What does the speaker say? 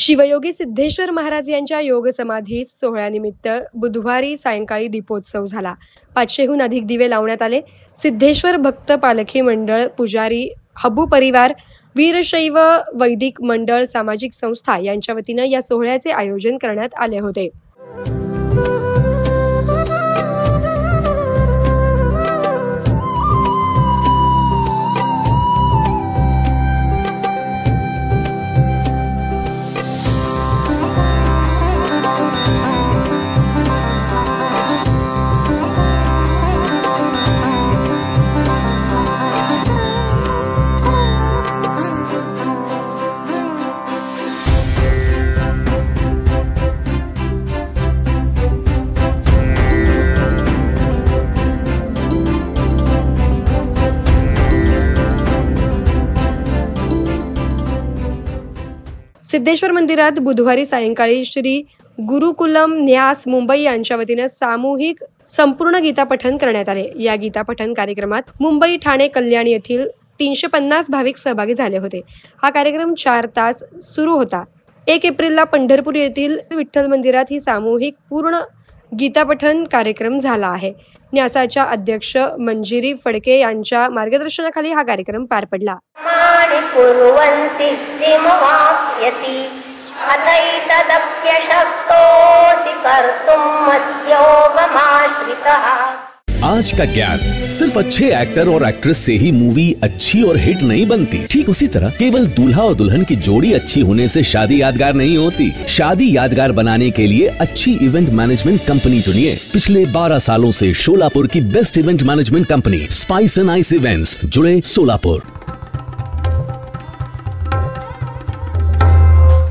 शिवयोगी सिद्धेश्वर महाराज यांच्या योग समाधी सोहळ्यानिमित्त बुधवारी सायंकाळी दीपोत्सव झाला। 500हून अधिक दिवे लावण्यात आले। सिद्धेश्वर भक्त पालखी मंडळ, पुजारी, हब्बू परिवार, वीरशैव वैदिक मंडळ, सामाजिक संस्था यांच्या वतीने या सोहळ्याचे आयोजन करण्यात आले होते। सिद्धेश्वर मंदिरात बुधवारी सायंकाळी श्री गुरुकुलम न्यास मुंबई यांच्या वतीने सामूहिक संपूर्ण गीतापठण करण्यात आले। या गीतापठण कार्यक्रमात मुंबई, ठाणे, कल्याण येथील 350 भाविक सहभागी झाले होते। हा कार्यक्रम 4 तास सुरू होता। 1 एप्रिलला पंढरपूर येथील विठ्ठल मंदिरात ही सामूहिक पूर्ण गीतापठण कार्यक्रम झाला आहे। न्यासाच्या अध्यक्ष मंजिरी फडके यांच्या मार्गदर्शनाखाली हा कार्यक्रम पार पडला। आज का ज्ञान सिर्फ अच्छे एक्टर और एक्ट्रेस से ही मूवी अच्छी और हिट नहीं बनती। ठीक उसी तरह केवल दूल्हा और दुल्हन की जोड़ी अच्छी होने से शादी यादगार नहीं होती। शादी यादगार बनाने के लिए अच्छी इवेंट मैनेजमेंट कंपनी चुनिए। पिछले 12 सालों से शोलापुर की best event management company spice end ice events, जुड़े सोलापुर।